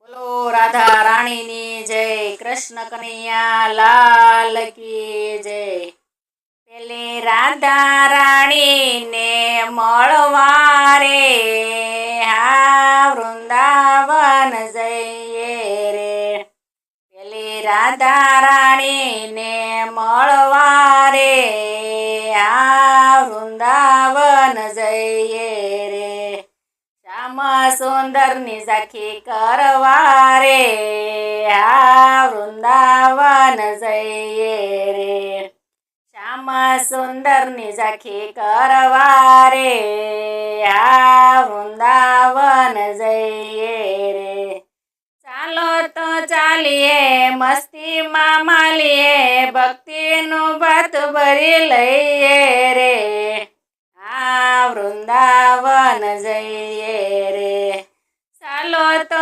બોલો રાધા રાણીની જય, કૃષ્ણ કનૈયા લાલ કી જય। પેલી રાધા રાણીને મળવા રે વૃંદાવન જઈએ રે। પેલી રાધા રાણીને મળવા રે વૃંદાવન જઈએ રે। શ્યામ સુંદરની ઝાંખી કરવા રે વૃંદાવન જઈએ રે। શ્યામ સુંદરની ઝાંખી કરવા રે વૃંદાવન જઈએ રે। ચાલો તો ચાલીએ મસ્તીમાં માલીએ, ભક્તિનું ભાત ભરી લઈએ રે વૃંદાવન જઈએ રે। ચાલો તો